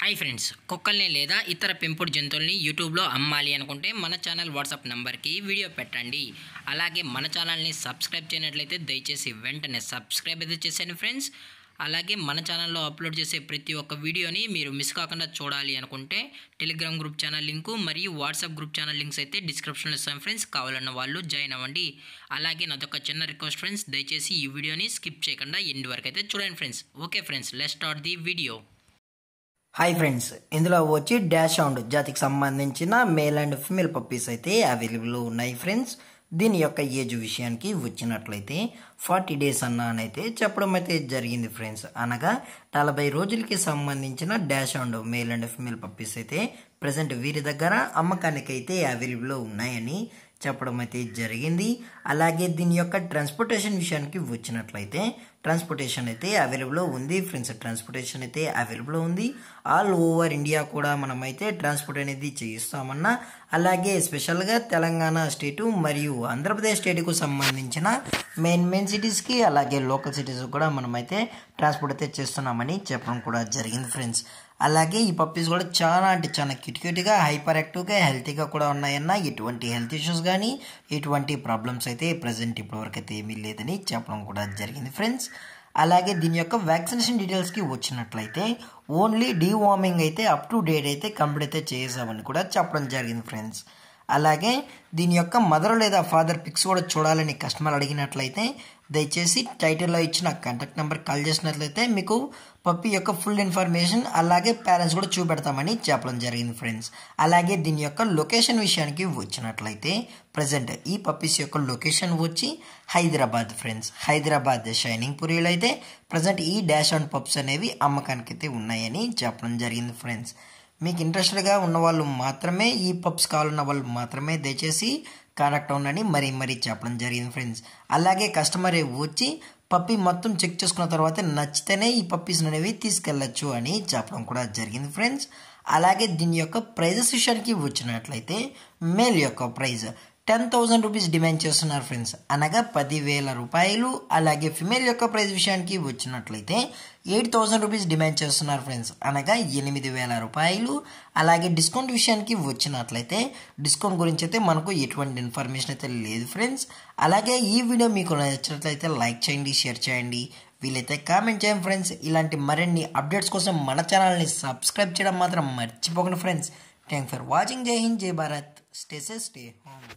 Hi friends, కుక్కల్ని లేదా ఇతర పెంపుడు జంతువుల్ని యూట్యూబ్లో అమ్మాలి అనుకుంటే మన ఛానల్ వాట్సాప్ నెంబర్కి వీడియో పెట్టండి. అలాగే మన ఛానల్ని సబ్స్క్రైబ్ చేయనట్లయితే దయచేసి వెంటనే సబ్స్క్రైబ్ అయితే చేసేయండి ఫ్రెండ్స్. అలాగే మన ఛానల్లో అప్లోడ్ చేసే ప్రతి ఒక్క వీడియోని మీరు మిస్ కాకుండా చూడాలి అనుకుంటే టెలిగ్రామ్ గ్రూప్ ఛానల్ లింకు మరియు వాట్సాప్ గ్రూప్ ఛానల్ లింక్స్ అయితే డిస్క్రిప్షన్లో ఇస్తాను ఫ్రెండ్స్. కావాలన్న వాళ్ళు జాయిన్ అవ్వండి. అలాగే నాదొక చిన్న రిక్వెస్ట్ ఫ్రెండ్స్, దయచేసి ఈ వీడియోని స్కిప్ చేయకుండా ఎండ్ వరకు అయితే చూడండి friends. Okay friends, let's start the video. Hi friends, ఇందులో వచ్చి డాష్ హౌండ్ జాతికి సంబంధించిన మేల్ అండ్ ఫిమేల్ పప్పీస్ అయితే అవైలబుల్ ఉన్నాయి ఫ్రెండ్స్. దీని యొక్క ఏజ్ విషయానికి వచ్చినట్లయితే 40 days అన్నానైతే చెప్పడం అయితే జరిగింది ఫ్రెండ్స్. అనగా 40 రోజులకి సంబంధించిన dash hound male and female puppies అయితే ప్రజెంట్ వీరి దగ్గర అమ్మకానికి అయితే అవైలబుల్ ఉన్నాయని చెప్పడం అయితే జరిగింది. అలాగే దీని యొక్క ట్రాన్స్పోర్టేషన్ విషయానికి వచ్చినట్లయితే ట్రాన్స్పోర్టేషన్ అయితే అవైలబుల్ ఉంది ఫ్రెండ్స్. ట్రాన్స్పోర్టేషన్ అయితే అవైలబుల్ ఉంది. ఆల్ ఓవర్ ఇండియా కూడా మనమైతే ట్రాన్స్పోర్ట్ అనేది చేయిస్తామన్నా. అలాగే స్పెషల్గా తెలంగాణ స్టేటు మరియు ఆంధ్రప్రదేశ్ స్టేట్కు సంబంధించిన మెయిన్ సిటీస్కి అలాగే లోకల్ సిటీస్ కూడా మనమైతే ట్రాన్స్పోర్ట్ అయితే చేస్తున్నామని చెప్పడం కూడా జరిగింది ఫ్రెండ్స్. అలాగే ఈ పప్పీస్ కూడా చాలా అంటే చాలా క్యూట్గా హైపర్ యాక్టివ్గా హెల్తీగా కూడా ఉన్నాయన్న. ఎటువంటి హెల్త్ ఇష్యూస్ కానీ ఎటువంటి ప్రాబ్లమ్స్ అయితే ప్రజెంట్ ఇప్పటివరకు అయితే ఏమీ లేదని చెప్పడం కూడా జరిగింది ఫ్రెండ్స్. అలాగే దీని యొక్క వ్యాక్సినేషన్ డీటెయిల్స్కి వచ్చినట్లయితే ఓన్లీ డీవార్మింగ్ అయితే అప్ టు డేట్ అయితే కంప్లీట్ అయితే చేసామని కూడా చెప్పడం జరిగింది ఫ్రెండ్స్. అలాగే దీని యొక్క మదర్ లేదా ఫాదర్ పిక్స్ కూడా చూడాలని కస్టమర్ అడిగినట్లయితే దయచేసి టైటిల్లో ఇచ్చిన కాంటాక్ట్ నెంబర్ కాల్ చేసినట్లయితే మీకు పప్పీ యొక్క ఫుల్ ఇన్ఫర్మేషన్ అలాగే పేరెంట్స్ కూడా చూపెడతామని చెప్పడం జరిగింది ఫ్రెండ్స్. అలాగే దీని యొక్క లొకేషన్ విషయానికి వచ్చినట్లయితే ప్రజెంట్ ఈ పప్పీస్ యొక్క లొకేషన్ వచ్చి హైదరాబాద్ ఫ్రెండ్స్. హైదరాబాద్ షైనింగ్ పూరిలో అయితే ప్రజెంట్ ఈ డాష్ అండ్ పప్స్ అనేవి అమ్మకానికి అయితే ఉన్నాయని చెప్పడం జరిగింది ఫ్రెండ్స్. మీకు ఇంట్రెస్టెడ్గా ఉన్న వాళ్ళు మాత్రమే, ఈ పప్స్ కావాలన్న వాళ్ళు మాత్రమే దయచేసి కాంటాక్ట్ అవ్వండి మరీ చెప్పడం జరిగింది ఫ్రెండ్స్. అలాగే కస్టమర్ వచ్చి పప్పీ మొత్తం చెక్ చేసుకున్న తర్వాత నచ్చితేనే ఈ పప్పీస్ అనేవి తీసుకెళ్ళచ్చు అని చెప్పడం కూడా జరిగింది ఫ్రెండ్స్. అలాగే దీని యొక్క ప్రైజెస్ విషయానికి వచ్చినట్లయితే మేల్ యొక్క ప్రైజ్ 10,000 రూపీస్ డిమాండ్ చేస్తున్నారు ఫ్రెండ్స్, అనగా 10,000 రూపాయలు. అలాగే ఫిమేల్ యొక్క ప్రైజ్ విషయానికి వచ్చినట్లయితే 8,000 రూపీస్ డిమాండ్ చేస్తున్నారు ఫ్రెండ్స్, అనగా 8,000 రూపాయలు. అలాగే డిస్కౌంట్ విషయానికి వచ్చినట్లయితే డిస్కౌంట్ గురించి అయితే మనకు ఎటువంటి ఇన్ఫర్మేషన్ అయితే లేదు ఫ్రెండ్స్. అలాగే ఈ వీడియో మీకు నచ్చినట్లయితే లైక్ చేయండి, షేర్ చేయండి, వీలైతే కామెంట్ చేయండి ఫ్రెండ్స్. ఇలాంటి మరిన్ని అప్డేట్స్ కోసం మన ఛానల్ని సబ్స్క్రైబ్ చేయడం మాత్రం మర్చిపోకండి ఫ్రెండ్స్. Thank for watching. జై హింద్, జై Bharat. Stay safe, stay home.